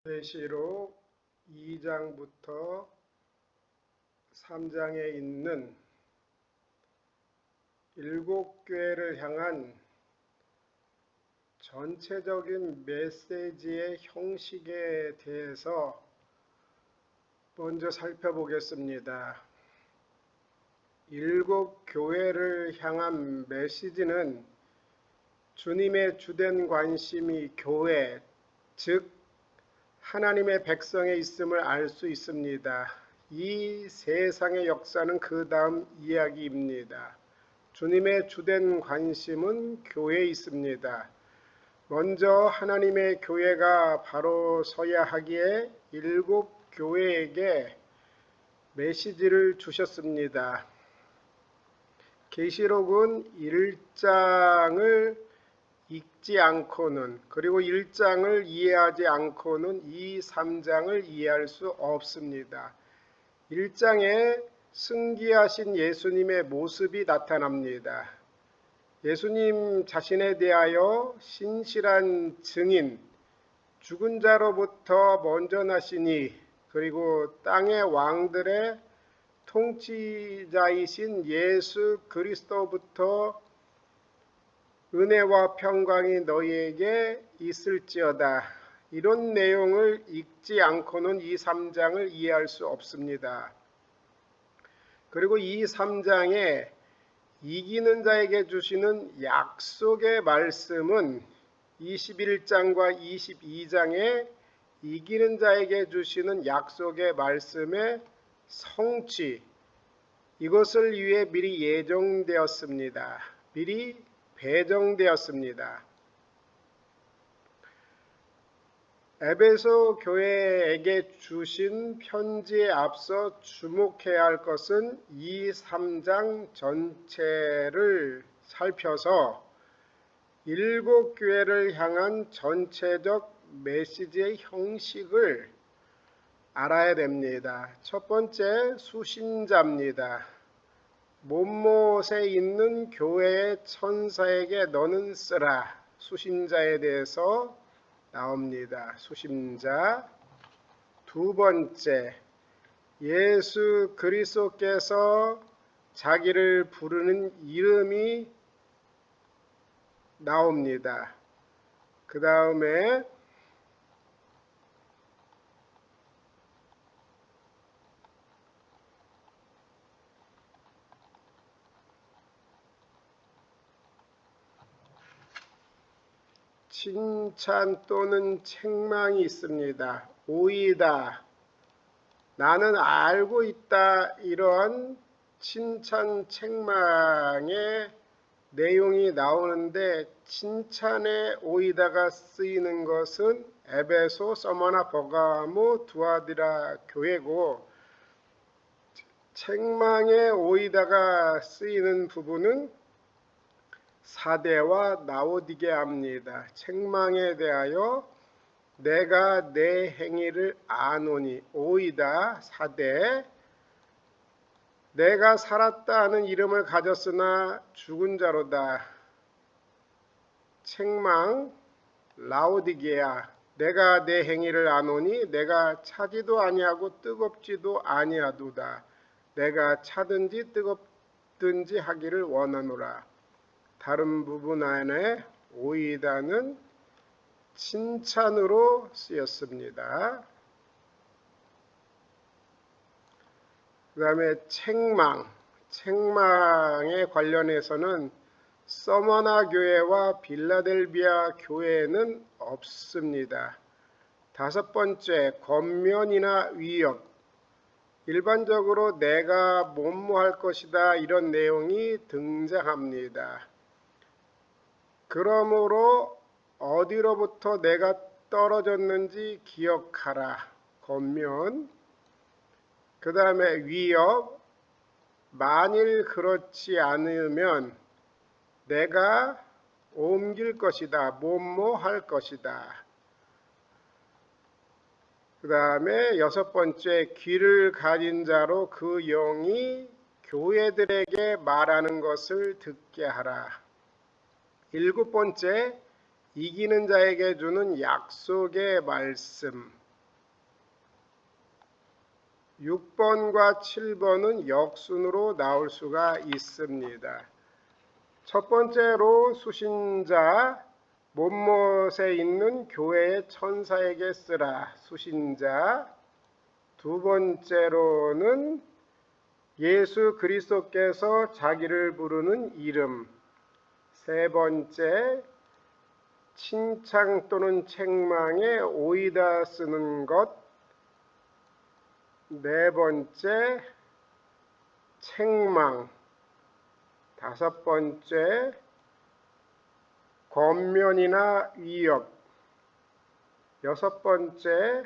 계시록 2장부터 3장에 있는 7교회를 향한 전체적인 메시지의 형식에 대해서 먼저 살펴보겠습니다. 7교회를 향한 메시지는 주님의 주된 관심이 교회, 즉 하나님의 백성에 있음을 알 수 있습니다. 이 세상의 역사는 그 다음 이야기입니다. 주님의 주된 관심은 교회에 있습니다. 먼저 하나님의 교회가 바로 서야 하기에 7교회에게 메시지를 주셨습니다. 계시록은 1장을 읽지 않고는, 그리고 1장을 이해하지 않고는 2, 3장을 이해할 수 없습니다. 1장에 승기하신 예수님의 모습이 나타납니다. 예수님 자신에 대하여 신실한 증인, 죽은 자로부터 먼저 나시니, 그리고 땅의 왕들의 통치자이신 예수 그리스도부터 은혜와 평강이 너희에게 있을지어다. 이런 내용을 읽지 않고는 2, 3장을 이해할 수 없습니다. 그리고 2, 3장에 이기는 자에게 주시는 약속의 말씀은 21장과 22장에 이기는 자에게 주시는 약속의 말씀의 성취, 이것을 위해 미리 예정되었습니다. 미리 배정되었습니다. 에베소 교회에게 주신 편지에 앞서 주목해야 할 것은 2, 3장 전체를 살펴서 7교회를 향한 전체적 메시지의 형식을 알아야 됩니다. 첫 번째, 수신자입니다. 못못에 있는 교회의 천사에게 너는 쓰라. 수신자에 대해서 나옵니다. 수신자. 두 번째, 예수 그리스도께서 자기를 부르는 이름이 나옵니다. 그 다음에 칭찬 또는 책망이 있습니다. 오이다, 나는 알고 있다, 이런 칭찬 책망의 내용이 나오는데, 칭찬의 오이다가 쓰이는 것은 에베소, 서머나, 버가모, 두아디라 교회고, 책망의 오이다가 쓰이는 부분은 사대와 라오디게아입니다. 책망에 대하여 내가 내 행위를 아노니, 오이다 사대. 내가 살았다 하는 이름을 가졌으나 죽은 자로다. 책망 라오디게아, 내가 내 행위를 아노니 내가 차지도 아니하고 뜨겁지도 아니하도다. 내가 차든지 뜨겁든지 하기를 원하노라. 다른 부분 안에 오이다는 칭찬으로 쓰였습니다. 그 다음에 책망에 관련해서는 서머나 교회와 빌라델비아 교회는 없습니다. 다섯 번째, 권면이나 위협. 일반적으로 내가 뭐뭐할 것이다, 이런 내용이 등장합니다. 그러므로 어디로부터 내가 떨어졌는지 기억하라. 권면. 그 다음에 위협. 만일 그렇지 않으면 내가 옮길 것이다. 뭐뭐할 것이다. 그 다음에 여섯 번째, 귀를 가진 자로 그 영이 교회들에게 말하는 것을 듣게 하라. 일곱 번째, 이기는 자에게 주는 약속의 말씀. 6번과 7번은 역순으로 나올 수가 있습니다. 첫 번째로 수신자 못못에 있는 교회의 천사에게 쓰라. 수신자. 두 번째로는 예수 그리스도께서 자기를 부르는 이름. 세 번째, 칭찬 또는 책망에 오이다 쓰는 것. 네 번째, 책망. 다섯 번째, 권면이나 위협. 여섯 번째,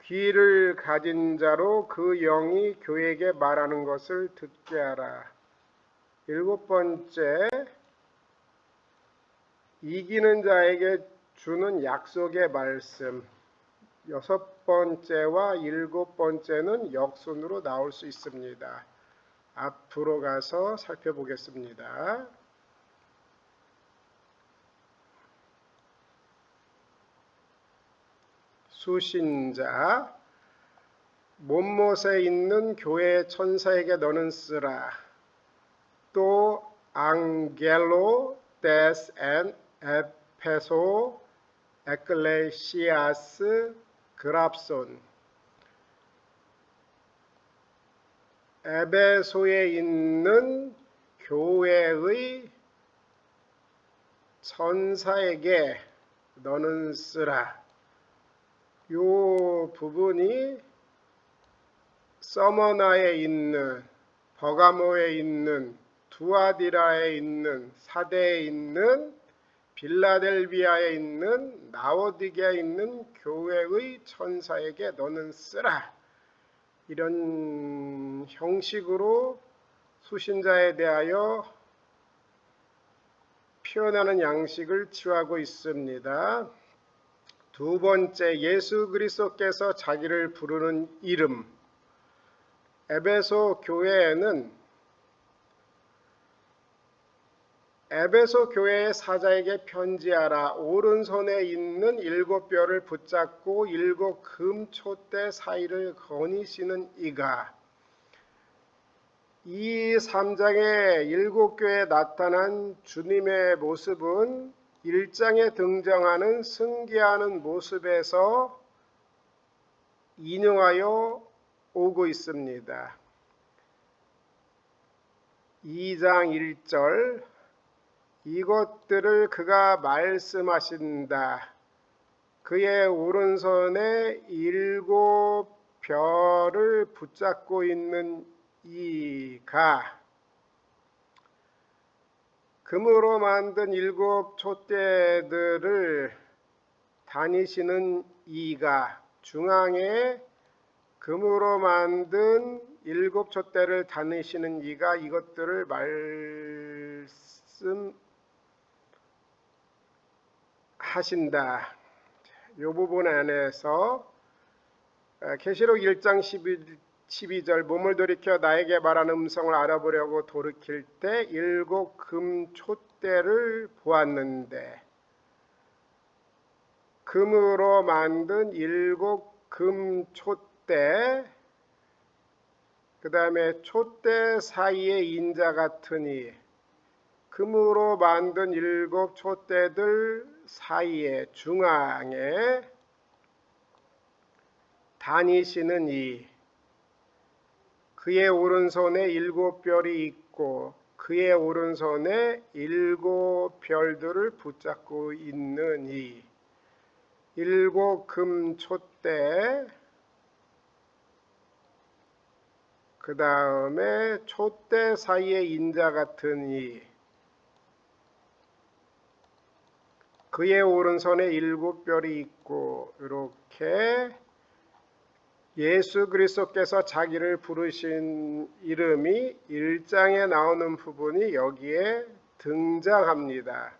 귀를 가진 자로 그 영이 교회에게 말하는 것을 듣게 하라. 일곱 번째, 이기는 자에게 주는 약속의 말씀. 여섯 번째와 일곱 번째는 역순으로 나올 수 있습니다. 앞으로 가서 살펴보겠습니다. 수신자, 못못에 있는 교회의 천사에게 너는 쓰라. 또 앙겔로 데스 앤 에페소 에클레시아스 그랍손. 에베소에 있는 교회의 천사에게 너는 쓰라. 이 부분이 서머나에 있는, 버가모에 있는, 두아디라에 있는, 사대에 있는, 빌라델비아에 있는, 라오디게에 있는 교회의 천사에게 너는 쓰라. 이런 형식으로 수신자에 대하여 표현하는 양식을 취하고 있습니다. 두 번째, 예수 그리스도께서 자기를 부르는 이름. 에베소 교회에는 에베소 교회의 사자에게 편지하라. 오른손에 있는 일곱 뼈를 붙잡고 일곱 금촛대 사이를 거니시는 이가. 이 3장의 일곱 교회에 나타난 주님의 모습은 1장에 등장하는 승계하는 모습에서 인용하여 오고 있습니다. 2장 1절, 이것들을 그가 말씀하신다. 그의 오른손에 일곱 별을 붙잡고 있는 이가. 금으로 만든 일곱 촛대들을 다니시는 이가. 중앙에 금으로 만든 일곱 촛대를 다니시는 이가 이것들을 말씀하신다. 이 부분 안에서 계시록 1장 12절, 몸을 돌이켜 나에게 말하는 음성을 알아보려고 돌이킬 때 일곱 금 촛대를 보았는데, 금으로 만든 일곱 금 촛대, 그 다음에 촛대 사이에 인자 같으니, 금으로 만든 일곱 촛대들 사이에 중앙에 다니시는 이. 그의 오른손에 일곱 별이 있고 그의 오른손에 일곱 별들을 붙잡고 있는 이. 일곱 금 촛대, 그 다음에 촛대 사이에 인자 같은 이. 그의 오른손에 일곱 별이 있고, 이렇게 예수 그리스도께서 자기를 부르신 이름이 1장에 나오는 부분이 여기에 등장합니다.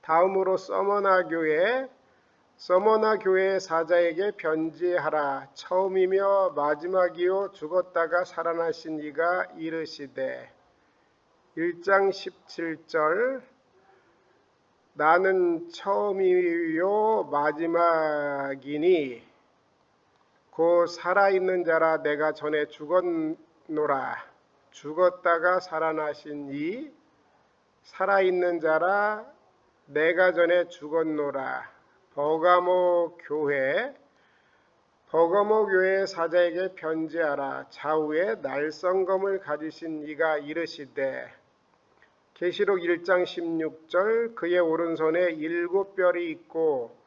다음으로 서머나 교회 사자에게 편지하라. 처음이며 마지막이요 죽었다가 살아나신 이가 이르시되. 1장 17절, 나는 처음이요 마지막이니 곧 살아있는 자라 내가 전에 죽었노라. 죽었다가 살아나신 이 살아있는 자라 내가 전에 죽었노라. 버가모 교회 사자에게 편지하라. 좌우에 날성검을 가지신 이가 이르시되 계시록 1장 16절 그의 오른손에 7 별이 있고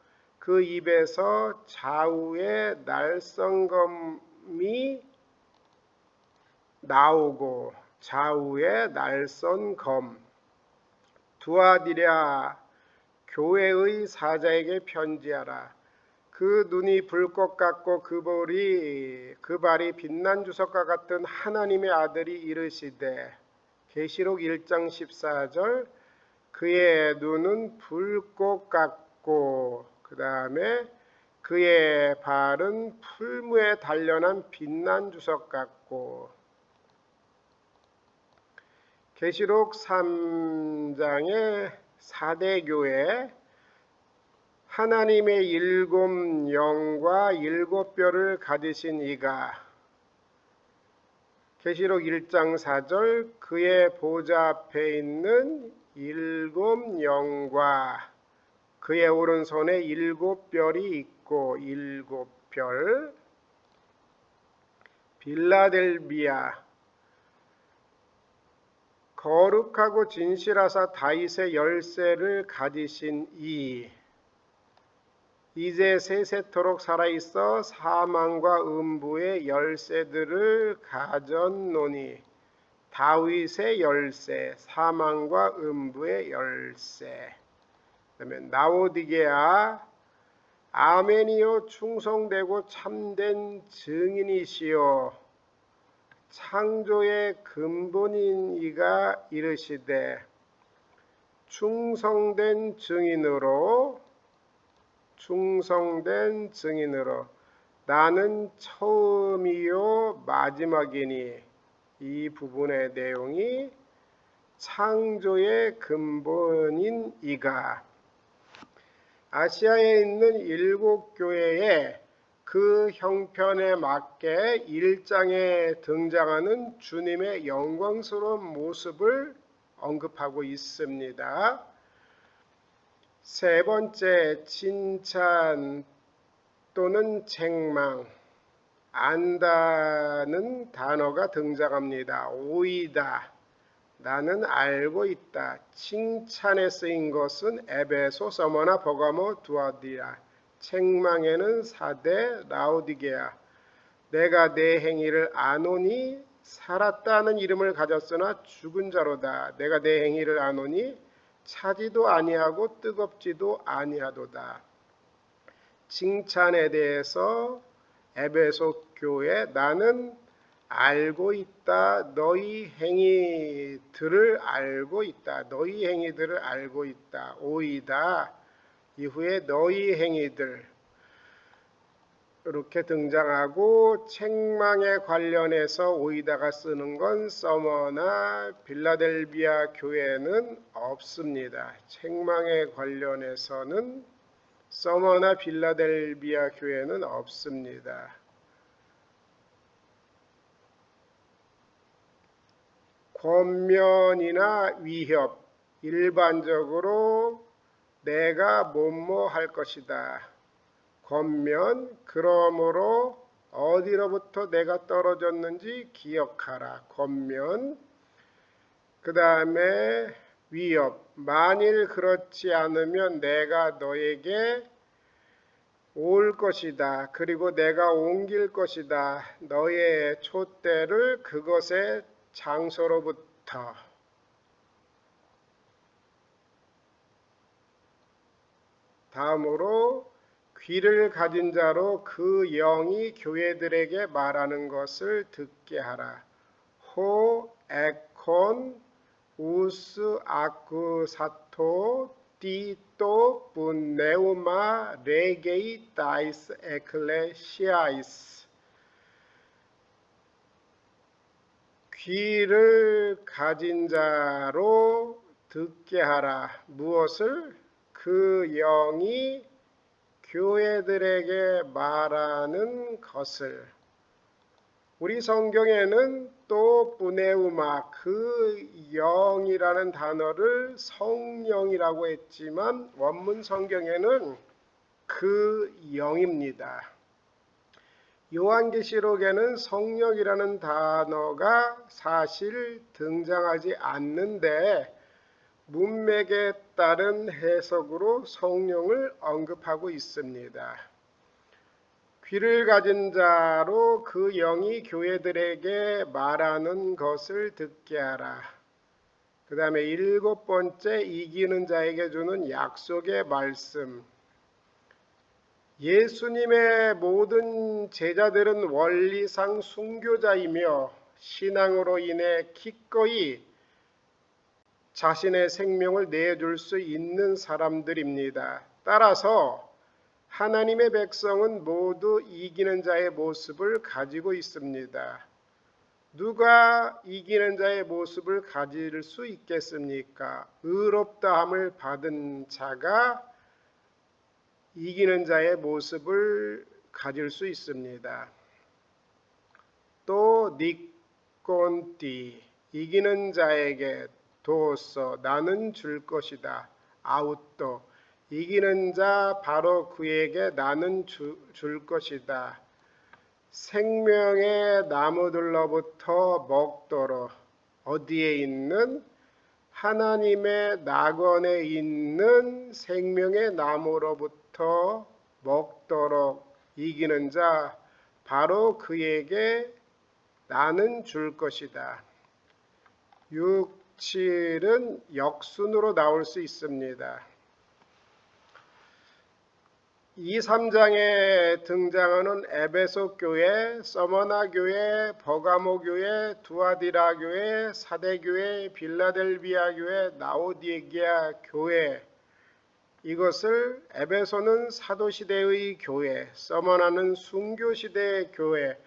그 입에서 좌우에 날성검이 나오고 좌우에 날선검 두아디랴 교회의 사자에게 편지하라. 그 눈이 불꽃 같고 그 발이 빛난 주석과 같은 하나님의 아들이 이르시되 계시록 1장 14절 그의 눈은 불꽃 같고 그 다음에 그의 발은 풀무에 단련한 빛난 주석 같고 계시록 3장의 4대 교회 하나님의 7 영과 7뼈를 가지신 이가 계시록 1장 4절 그의 보좌 앞에 있는 7 영과 그의 오른손에 7별이 있고 7별 빌라델비아 거룩하고 진실하사 다윗의 열쇠를 가지신 이 이제 세세토록 살아있어 사망과 음부의 열쇠들을 가졌노니 다윗의 열쇠 사망과 음부의 열쇠. 그다음에 라오디게아 아멘이요 충성되고 참된 증인이시요 창조의 근본인 이가 이르시되 충성된 증인으로 나는 처음이요 마지막이니 이 부분의 내용이 창조의 근본인 이가 아시아에 있는 7 교회에 그 형편에 맞게 1장에 등장하는 주님의 영광스러운 모습을 언급하고 있습니다. 세 번째, 칭찬 또는 책망, 안다는 단어가 등장합니다. 오이다, 나는 알고 있다. 칭찬에 쓰인 것은 에베소, 서머나, 버가모, 두아디라. 책망에는 사대, 라오디게아. 내가 내 행위를 아노니 살았다는 이름을 가졌으나 죽은 자로다. 내가 내 행위를 아노니 차지도 아니하고 뜨겁지도 아니하도다. 칭찬에 대해서 에베소 교회 나는 알고 있다. 너희 행위들을 알고 있다. 너희 행위들을 알고 있다. 오이다. 이후에 너희 행위들 이렇게 등장하고 책망에 관련해서 오이다가 쓰는 건 서머나 빌라델비아 교회는 없습니다. 책망에 관련해서는 서머나 빌라델비아 교회는 없습니다. 권면이나 위협, 일반적으로 내가 뭐뭐 할 것이다. 권면, 그러므로 어디로부터 내가 떨어졌는지 기억하라. 권면. 그 다음에 위협. 만일 그렇지 않으면 내가 너에게 올 것이다. 그리고 내가 옮길 것이다. 너의 촛대를 그것의 장소로부터. 다음으로 귀를 가진 자로 그 영이 교회들에게 말하는 것을 듣게 하라. 호 에콘 우스 아쿠사토 티토 분네우마 레게이 다이스 에클레시아이스. 귀를 가진 자로 듣게 하라. 무엇을? 그 영이 교회들에게 말하는 것을, 우리 성경에는 또 뿌네우마, 그 영이라는 단어를 성령이라고 했지만 원문 성경에는 그 영입니다. 요한계시록에는 성령이라는 단어가 사실 등장하지 않는데 문맥에 따른 해석으로 성령을 언급하고 있습니다. 귀를 가진 자로 그 영이 교회들에게 말하는 것을 듣게 하라. 그 다음에 7번째, 이기는 자에게 주는 약속의 말씀. 예수님의 모든 제자들은 원리상 순교자이며 신앙으로 인해 기꺼이 자신의 생명을 내줄 수 있는 사람들입니다. 따라서 하나님의 백성은 모두 이기는 자의 모습을 가지고 있습니다. 누가 이기는 자의 모습을 가질 수 있겠습니까? 의롭다함을 받은 자가 이기는 자의 모습을 가질 수 있습니다. 또 니콘띠, 이기는 자에게 도서, 나는 줄 것이다. 아웃도, 이기는 자 바로 그에게 나는 줄 것이다. 생명의 나무들로부터 먹도록, 어디에 있는? 하나님의 낙원에 있는 생명의 나무로부터 먹도록 이기는 자 바로 그에게 나는 줄 것이다. 6, 7은 역순으로 나올 수 있습니다. 2, 3장에 등장하는 에베소 교회, 서머나 교회, 버가모 교회, 두아디라 교회, 사대 교회, 빌라델비아 교회, 라오디게아 교회, 이것을 에베소는 사도시대의 교회, 서머나는 순교시대의 교회,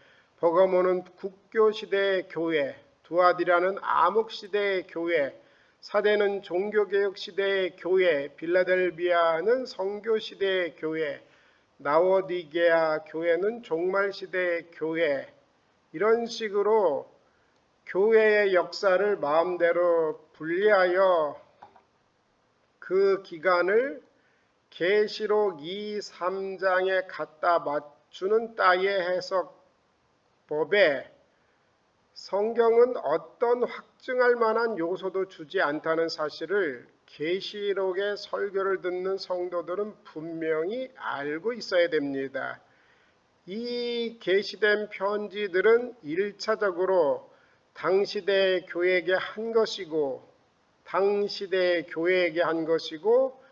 버가모는 국교시대의 교회, 두아디라는 암흑시대의 교회, 사대는 종교개혁시대의 교회, 빌라델비아는 성교시대의 교회, 라오디게아 교회는 종말시대의 교회, 이런 식으로 교회의 역사를 마음대로 분리하여 그 기간을 계시록 2, 3장에 갖다 맞추는 따위의 해석법에 성경은 어떤 확증할 만한 요소도 주지 않다는 사실을 계시록의 설교를 듣는 성도들은 분명히 알고 있어야 됩니다. 이 계시된 편지들은 1차적으로 당시대 교회에게 한 것이고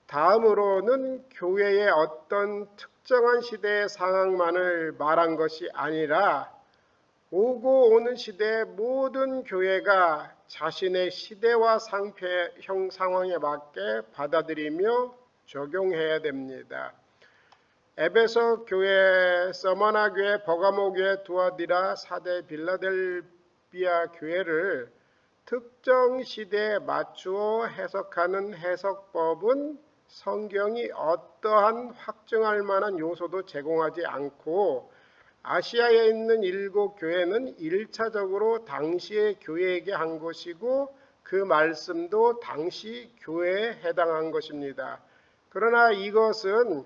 다음으로는 교회의 어떤 특정한 시대의 상황만을 말한 것이 아니라 오고 오는 시대의 모든 교회가 자신의 시대와 상태형 상황에 맞게 받아들이며 적용해야 됩니다. 에베소 교회, 서머나 교회, 버가모 교회, 두아디라, 사대, 빌라델비아 교회를 특정 시대에 맞추어 해석하는 해석법은 성경이 어떠한 확증할 만한 요소도 제공하지 않고 아시아에 있는 7 교회는 1차적으로 당시의 교회에게 한 것이고 그 말씀도 당시 교회에 해당한 것입니다. 그러나 이것은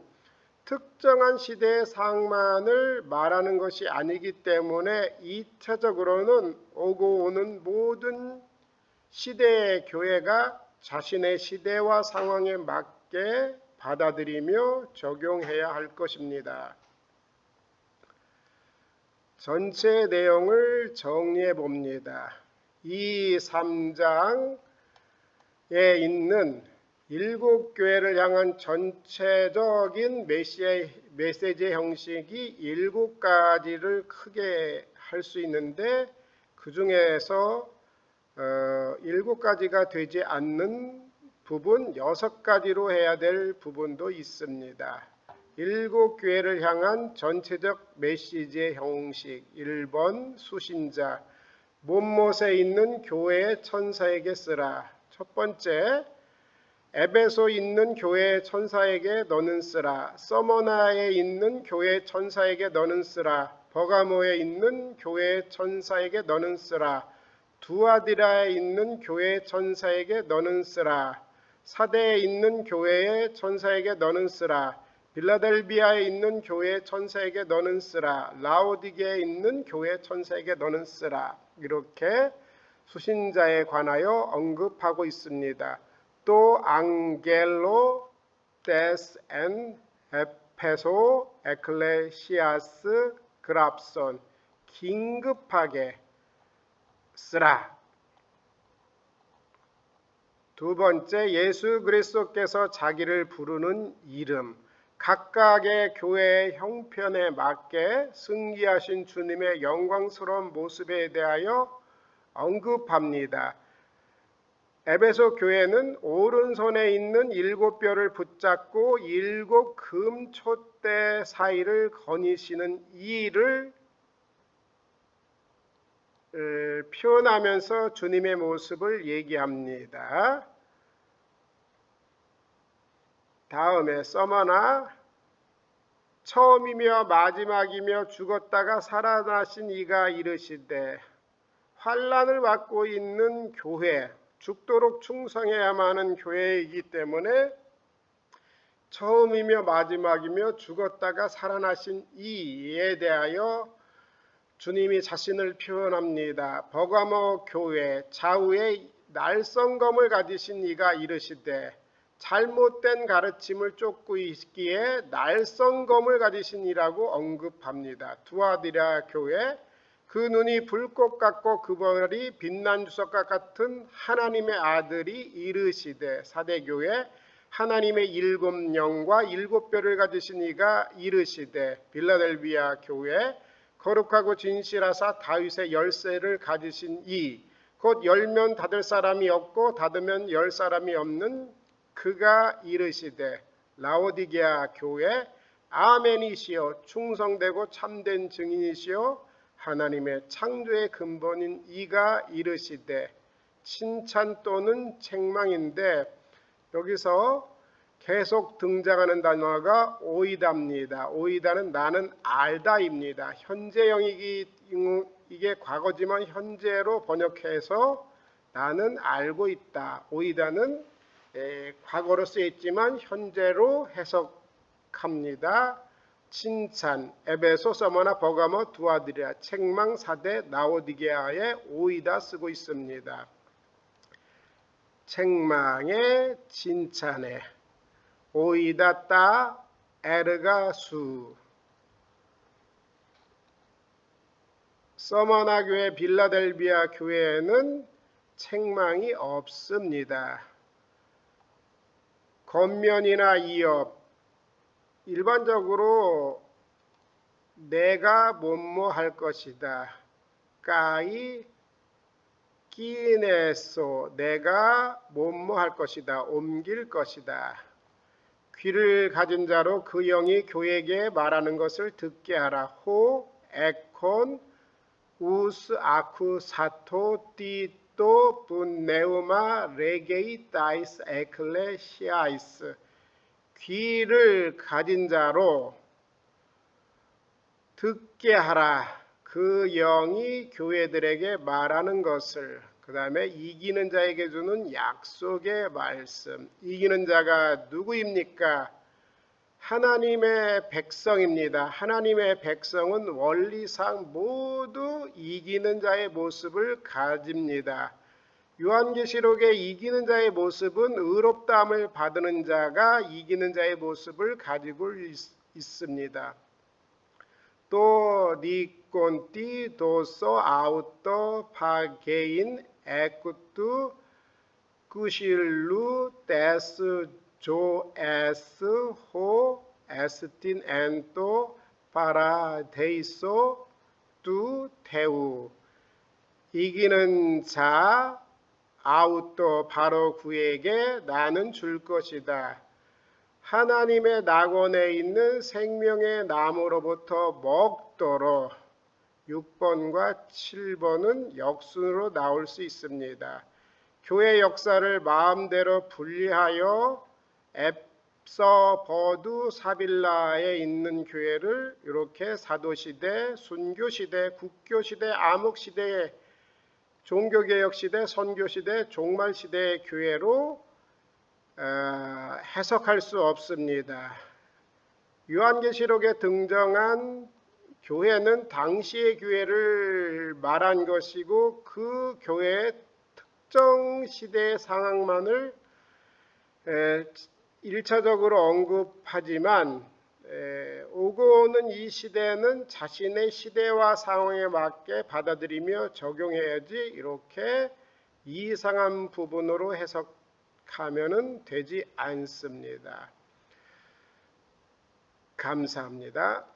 특정한 시대의 상황만을 말하는 것이 아니기 때문에 2차적으로는 오고 오는 모든 시대의 교회가 자신의 시대와 상황에 맞게 받아들이며 적용해야 할 것입니다. 전체 내용을 정리해 봅니다. 2, 3장에 있는 7 교회를 향한 전체적인 메시지 형식이 7가지를 크게 할 수 있는데 그 중에서 7가지가 되지 않는 부분 6가지로 해야 될 부분도 있습니다. 7 교회를 향한 전체적 메시지의 형식. 1번 수신자, 못못에 있는 교회의 천사에게 쓰라. 첫 번째, 에베소에 있는 교회 천사에게 너는 쓰라. 서머나에 있는 교회 천사에게 너는 쓰라. 버가모에 있는 교회 천사에게 너는 쓰라. 두아디라에 있는 교회 천사에게 너는 쓰라. 사대에 있는 교회의 천사에게 너는 쓰라. 빌라델비아에 있는 교회 천사에게 너는 쓰라. 라오디게에 있는 교회 천사에게 너는 쓰라. 이렇게 수신자에 관하여 언급하고 있습니다. 또 앙겔로 데스 엔 에페소 에클레시아스 그랍손 긴급하게 쓰라. 두 번째, 예수 그리스도께서 자기를 부르는 이름, 각각의 교회의 형편에 맞게 승리하신 주님의 영광스러운 모습에 대하여 언급합니다. 에베소 교회는 오른손에 있는 7뼈를 붙잡고 7 금촛대 사이를 거니시는 이를 표현하면서 주님의 모습을 얘기합니다. 다음에 서머나 처음이며 마지막이며 죽었다가 살아나신 이가 이르시되 환난을 받고 있는 교회, 죽도록 충성해야만 하는 교회이기 때문에 처음이며 마지막이며 죽었다가 살아나신 이에 대하여 주님이 자신을 표현합니다. 버가모 교회 좌우에 날성검을 가지신 이가 이르시되 잘못된 가르침을 쫓고 있기에 날성검을 가지신 이라고 언급합니다. 두아디라 교회 그 눈이 불꽃 같고 그 머리 빛난 주석과 같은 하나님의 아들이 이르시되 사대교회 하나님의 7 영과 7 뼈를 가지신 이가 이르시되 빌라델비아 교회 거룩하고 진실하사 다윗의 열쇠를 가지신 이 곧 열면 닫을 사람이 없고 닫으면 열 사람이 없는 그가 이르시되 라오디게아 교회 아멘이시여 충성되고 참된 증인이시여 하나님의 창조의 근본인 이가 이르시되 칭찬 또는 책망인데 여기서 계속 등장하는 단어가 오이다입니다. 오이다는 나는 알다입니다. 현재형이기 이게 과거지만 현재로 번역해서 나는 알고 있다. 오이다는 과거로 쓰였지만 현재로 해석합니다. 칭찬, 에베소, 서머나, 버가모, 두아디라, 책망, 사대, 라오디게아에 오이다 쓰고 있습니다. 책망에 칭찬에 오이다 따 에르가 수. 서머나 교회, 빌라델비아 교회에는 책망이 없습니다. 겉면이나 이업, 일반적으로 내가 뭐뭐 할 것이다. 까이 끼네소, 내가 뭐뭐 할 것이다. 옮길 것이다. 귀를 가진 자로 그 영이 교회에게 말하는 것을 듣게 하라. 호 에콘 우스 아쿠 사토 띠또 분네우마 레게이 다이스 에클레시아이스. 귀를 가진 자로 듣게 하라. 그 영이 교회들에게 말하는 것을. 그 다음에 이기는 자에게 주는 약속의 말씀. 이기는 자가 누구입니까? 하나님의 백성입니다. 하나님의 백성은 원리상 모두 이기는 자의 모습을 가집니다. 요한계시록의 이기는 자의 모습은 의롭다함을 받는 자가 이기는 자의 모습을 가지고 있습니다. 또 니콘티 도소 아우토 파게인 에쿠투 쿠실루 데스 조에스 호 에스틴 엔토 파라데이소 두 테우. 이기는 자 아우토 바로 그에게 나는 줄 것이다. 하나님의 낙원에 있는 생명의 나무로부터 먹도록 6번과 7번은 역순으로 나올 수 있습니다. 교회 역사를 마음대로 분리하여 앱서버두 사빌라에 있는 교회를 이렇게 사도시대, 순교시대, 국교시대, 암흑시대의 종교개혁시대, 선교시대, 종말시대의 교회로 해석할 수 없습니다. 요한계시록에 등장한 교회는 당시의 교회를 말한 것이고 그 교회의 특정 시대의 상황만을 1차적으로 언급하지만 오고 오는 이 시대는 자신의 시대와 상황에 맞게 받아들이며 적용해야지 이렇게 이상한 부분으로 해석하면 되지 않습니다. 감사합니다.